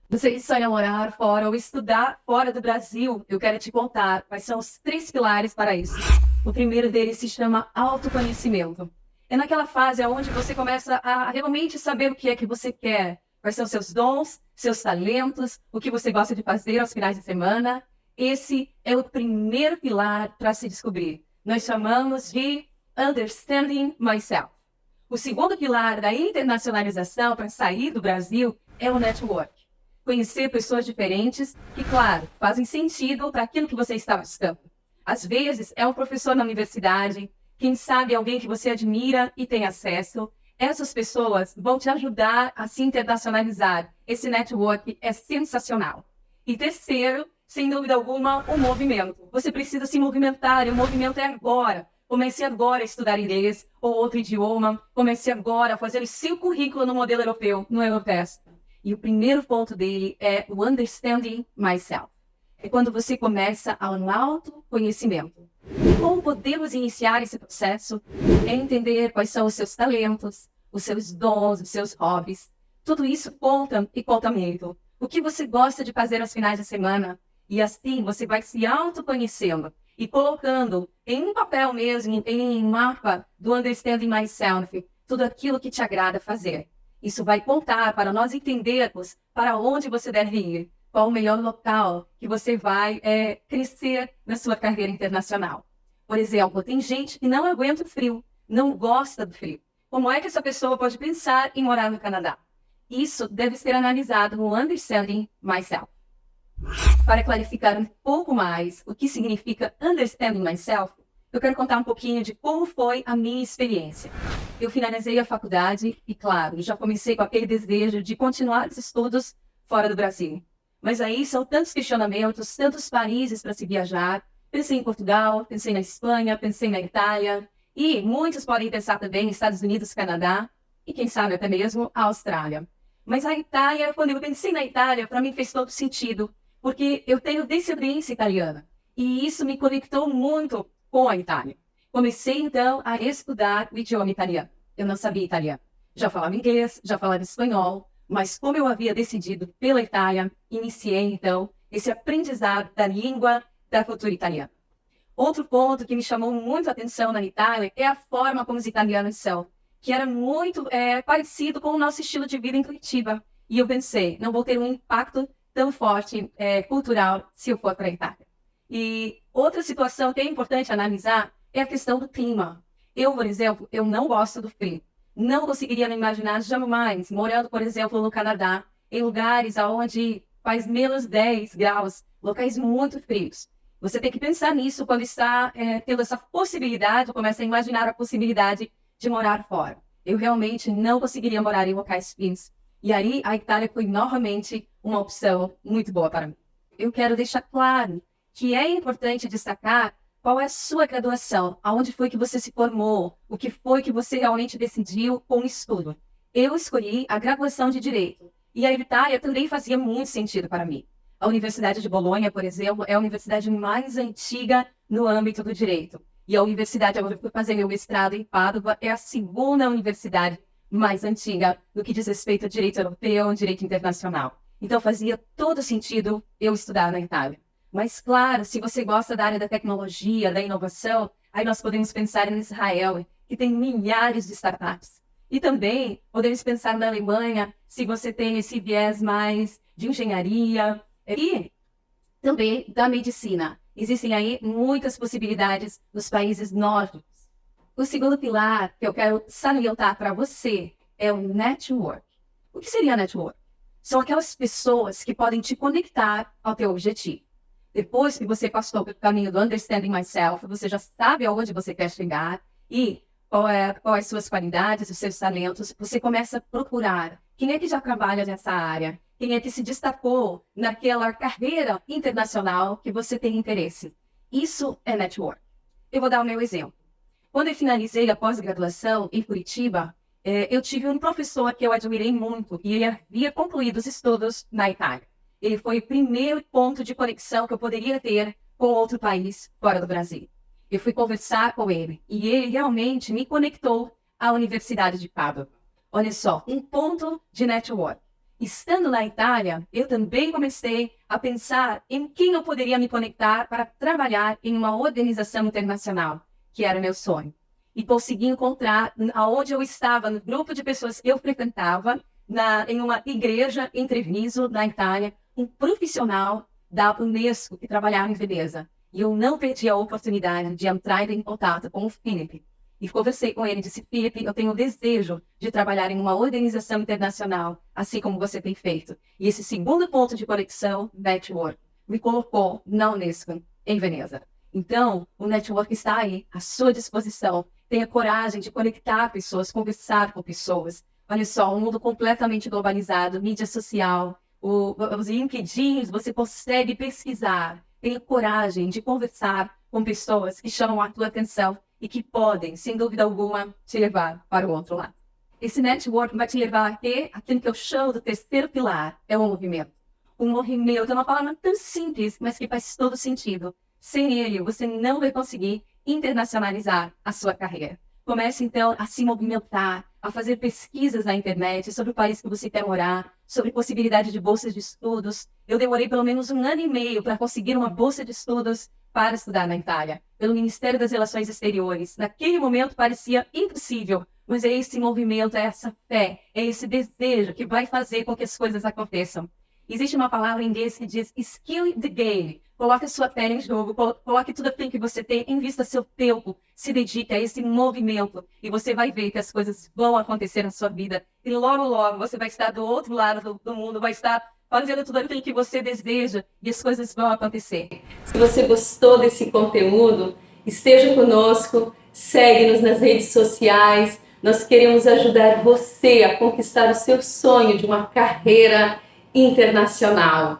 Você sonha morar fora ou estudar fora do Brasil? Eu quero te contar quais são os 3 pilares para isso. O primeiro deles se chama autoconhecimento. É naquela fase onde você começa a realmente saber o que é que você quer, quais são seus dons, seus talentos, o que você gosta de fazer aos finais de semana. Esse é o primeiro pilar para se descobrir. Nós chamamos de Understanding Myself. O segundo pilar da internacionalização para sair do Brasil é o network. Conhecer pessoas diferentes que, claro, fazem sentido para aquilo que você está buscando. Às vezes, é um professor na universidade, quem sabe alguém que você admira e tem acesso. Essas pessoas vão te ajudar a se internacionalizar. Esse network é sensacional. E terceiro, sem dúvida alguma, o movimento. Você precisa se movimentar, e o movimento é agora. Comece agora a estudar inglês ou outro idioma. Comece agora a fazer o seu currículo no modelo europeu, no Eurotest. E o primeiro ponto dele é o Understanding Myself. É quando você começa ao autoconhecimento. Como podemos iniciar esse processo? É entender quais são os seus talentos, os seus dons, os seus hobbies. Tudo isso conta e conta muito. O que você gosta de fazer aos finais de semana? E assim você vai se autoconhecendo e colocando em um papel mesmo, em um mapa do Understanding Myself, tudo aquilo que te agrada fazer. Isso vai contar para nós entendermos para onde você deve ir, qual o melhor local que você vai crescer na sua carreira internacional. Por exemplo, tem gente que não aguenta o frio, não gosta do frio. Como é que essa pessoa pode pensar em morar no Canadá? Isso deve ser analisado no Understanding Myself. Para clarificar um pouco mais o que significa Understanding Myself, eu quero contar um pouquinho de como foi a minha experiência. Eu finalizei a faculdade e, claro, já comecei com aquele desejo de continuar os estudos fora do Brasil. Mas aí são tantos questionamentos, tantos países para se viajar. Pensei em Portugal, pensei na Espanha, pensei na Itália. E muitos podem pensar também em Estados Unidos, Canadá e, quem sabe, até mesmo a Austrália. Mas a Itália, quando eu pensei na Itália, para mim fez todo sentido, porque eu tenho descendência italiana. E isso me conectou muito com a Itália. Comecei, então, a estudar o idioma italiano. Eu não sabia italiano. Já falava inglês, já falava espanhol, mas como eu havia decidido pela Itália, iniciei, então, esse aprendizado da língua da cultura italiana. Outro ponto que me chamou muito a atenção na Itália é a forma como os italianos são, que era muito parecido com o nosso estilo de vida em Curitiba. E eu pensei, não vou ter um impacto tão forte cultural se eu for para a Itália. E outra situação que é importante analisar é a questão do clima. Eu, por exemplo, eu não gosto do frio. Não conseguiria me imaginar jamais morando, por exemplo, no Canadá, em lugares onde faz menos 10 graus, locais muito frios. Você tem que pensar nisso quando está tendo essa possibilidade, começa a imaginar a possibilidade de morar fora. Eu realmente não conseguiria morar em locais frios. E aí a Itália foi novamente uma opção muito boa para mim. Eu quero deixar claro que é importante destacar qual é a sua graduação, aonde foi que você se formou, o que foi que você realmente decidiu com o estudo. Eu escolhi a graduação de Direito, e a Itália também fazia muito sentido para mim. A Universidade de Bolonha, por exemplo, é a universidade mais antiga no âmbito do direito. E a universidade onde eu fui fazer meu mestrado em Pádua é a segunda universidade mais antiga no que diz respeito ao direito europeu, direito internacional. Então fazia todo sentido eu estudar na Itália. Mas, claro, se você gosta da área da tecnologia, da inovação, aí nós podemos pensar em Israel, que tem milhares de startups. E também podemos pensar na Alemanha, se você tem esse viés mais de engenharia e também da medicina. Existem aí muitas possibilidades nos países nórdicos. O segundo pilar que eu quero salientar para você é o network. O que seria network? São aquelas pessoas que podem te conectar ao teu objetivo. Depois que você passou pelo caminho do Understanding Myself, você já sabe aonde você quer chegar e quais as suas qualidades, os seus talentos. Você começa a procurar quem é que já trabalha nessa área, quem é que se destacou naquela carreira internacional que você tem interesse. Isso é network. Eu vou dar o meu exemplo. Quando eu finalizei a pós-graduação em Curitiba, eu tive um professor que eu admirei muito e ele havia concluído os estudos na Itália. Ele foi o primeiro ponto de conexão que eu poderia ter com outro país fora do Brasil. Eu fui conversar com ele e ele realmente me conectou à Universidade de Pádua. Olha só, um ponto de network. Estando na Itália, eu também comecei a pensar em quem eu poderia me conectar para trabalhar em uma organização internacional, que era o meu sonho. E consegui encontrar, aonde eu estava, no grupo de pessoas que eu frequentava, em uma igreja em Treviso, na Itália, um profissional da Unesco que trabalhava em Veneza. E eu não perdi a oportunidade de entrar em contato com o Filipe. E conversei com ele e disse, Filipe, eu tenho o desejo de trabalhar em uma organização internacional, assim como você tem feito. E esse segundo ponto de conexão, network, me colocou na Unesco, em Veneza. Então, o network está aí, à sua disposição. Tenha coragem de conectar pessoas, conversar com pessoas. Olha só, um mundo completamente globalizado, mídia social, os LinkedIns, você consegue pesquisar. Tenha coragem de conversar com pessoas que chamam a tua atenção e que podem, sem dúvida alguma, te levar para o outro lado. Esse network vai te levar a ter aquilo que eu chamo do terceiro pilar, é o movimento. O movimento é uma palavra tão simples, mas que faz todo sentido. Sem ele, você não vai conseguir internacionalizar a sua carreira. Comece, então, a se movimentar, a fazer pesquisas na internet sobre o país que você quer morar, sobre possibilidade de bolsas de estudos. Eu demorei pelo menos 1 ano e meio para conseguir uma bolsa de estudos para estudar na Itália, pelo Ministério das Relações Exteriores. Naquele momento parecia impossível, mas é esse movimento, é essa fé, é esse desejo que vai fazer com que as coisas aconteçam. Existe uma palavra em inglês que diz skill in the game. Coloque a sua pele em jogo, coloque tudo aquilo que você tem, invista seu tempo, se dedique a esse movimento e você vai ver que as coisas vão acontecer na sua vida. E logo, logo, você vai estar do outro lado do mundo, vai estar fazendo tudo aquilo que você deseja e as coisas vão acontecer. Se você gostou desse conteúdo, esteja conosco, segue-nos nas redes sociais. Nós queremos ajudar você a conquistar o seu sonho de uma carreira internacional.